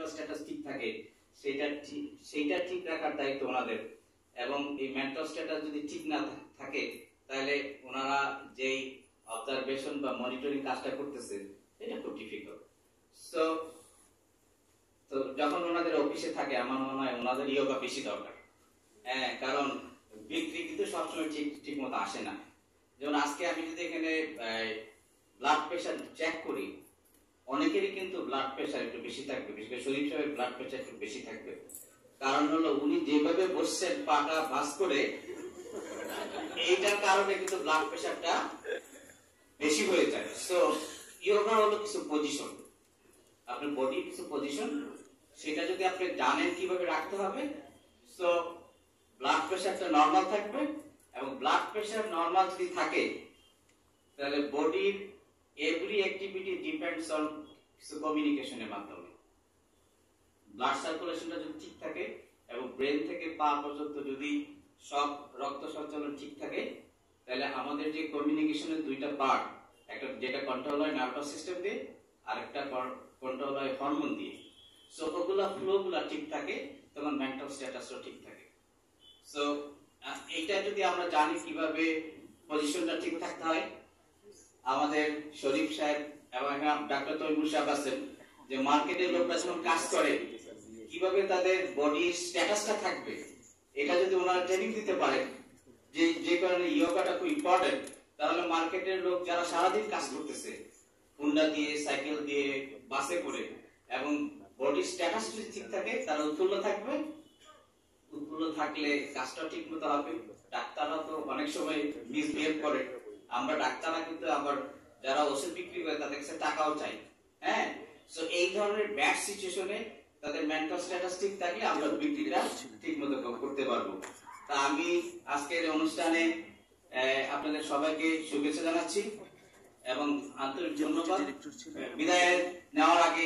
Mental status ঠিক থাকে সেইটা ঠিক রাখার দায়িত্ব ওনাদের। এবং এই মেন্টাল স্ট্যাটাস যদি ঠিক না থাকে তাহলে ওনারা যেই অবজারভেশন বা মনিটরিং কাজটা করতেছে এটা খুব ডিফিকাল্ট। সো তো যখন ওনাদের অফিসে থাকে আমার মনে হয় ওনাদের ইয়োগা বেশি দরকার। হ্যাঁ, কারণ বিক্রি কিন্তু সবসময় ঠিক মতো আসে না। যেমন আজকে আমি যদি এখানে ব্লাড প্রেশার চেক করি, অনেকেরই কিন্তু ব্লাড প্রেশার একটু বেশি থাকবে, বিশেষ করে শরীফ সাহেবের ব্লাড প্রেশার একটু বেশি থাকবে। কারণ হলো উনি যেভাবে বসছেন পাটা ভাঁজ করে, এইটার কারণে কিন্তু ব্লাড প্রেশারটা বেশি হয়ে যায়। সো ইয়োগা হলো কিছু পজিশন, আপনার বডির কিছু পজিশন, সেটা যদি আপনি জানেন কিভাবে রাখতে হবে, সো ব্লাড প্রেশারটা নরমাল থাকবে। এবং ব্লাড প্রেশার নরমাল যদি থাকে তাহলে বডির এভরি অ্যাক্টিভিটি ডিপেন্ডস অন কমিউনিকেশনের মাধ্যমে। ব্লাড সার্কুলেশনটা যদি ঠিক থাকে এবং ব্রেন থেকে পা পর্যন্ত যদি সব রক্ত সঞ্চালন ঠিক থাকে তাহলে আমাদের যে কমিউনিকেশনের দুইটা পার্ট, একটা যেটা কন্ট্রোল হয় নার্ভাস সিস্টেম দিয়ে আর একটা কন্ট্রোল হয় হরমোন দিয়ে। সো ওগুলা ফ্লো গুলা ঠিক থাকে তখন মেন্টাল স্ট্যাটাসও ঠিক থাকে। সো এইটা যদি আমরা জানি কিভাবে পজিশনটা ঠিক থাকতে হয়, আমাদের শরীফ সাহেব এবং ডাক্তার তৈমুর সাহেব আছেন যে মার্কেটের লোকরা যখন কাজ করে কিভাবে তাদের বডির স্ট্যাটাসটা থাকবে, এটা যদি ওনারা ট্রেনিং দিতে পারেন, যে কারণে ইয়োগাটা খুব ইম্পর্টেন্ট, তাহলে মার্কেটের লোক যারা সারাদিন কাজ করতেছে হুন্ডা দিয়ে, সাইকেল দিয়ে, বাসে করে, এবং বডির স্ট্যাটাস যদি ঠিক থাকে তারা উৎফুল্ল থাকবে। উৎফুল্ল থাকলে কাজটা ঠিক মতো হবে। ডাক্তাররা তো অনেক সময় মিসবিহেভ করে, আমরা ডাক্তাররা কিন্তু আবার যারা ওষুধ বিক্রি করে তাদের কাছে টাকাও চাই। হ্যাঁ, সো এই ধরনের ব্যাড সিচুয়েশনে তাদের মেন্টাল স্ট্যাটাস ঠিক থাকলে আমরা বিক্রিটা ঠিক মতো করতে পারবো। তা আমি আজকের অনুষ্ঠানে আপনাদের সবাইকে শুভেচ্ছা জানাচ্ছি এবং আন্তরিক ধন্যবাদ। বিদায় নেওয়ার আগে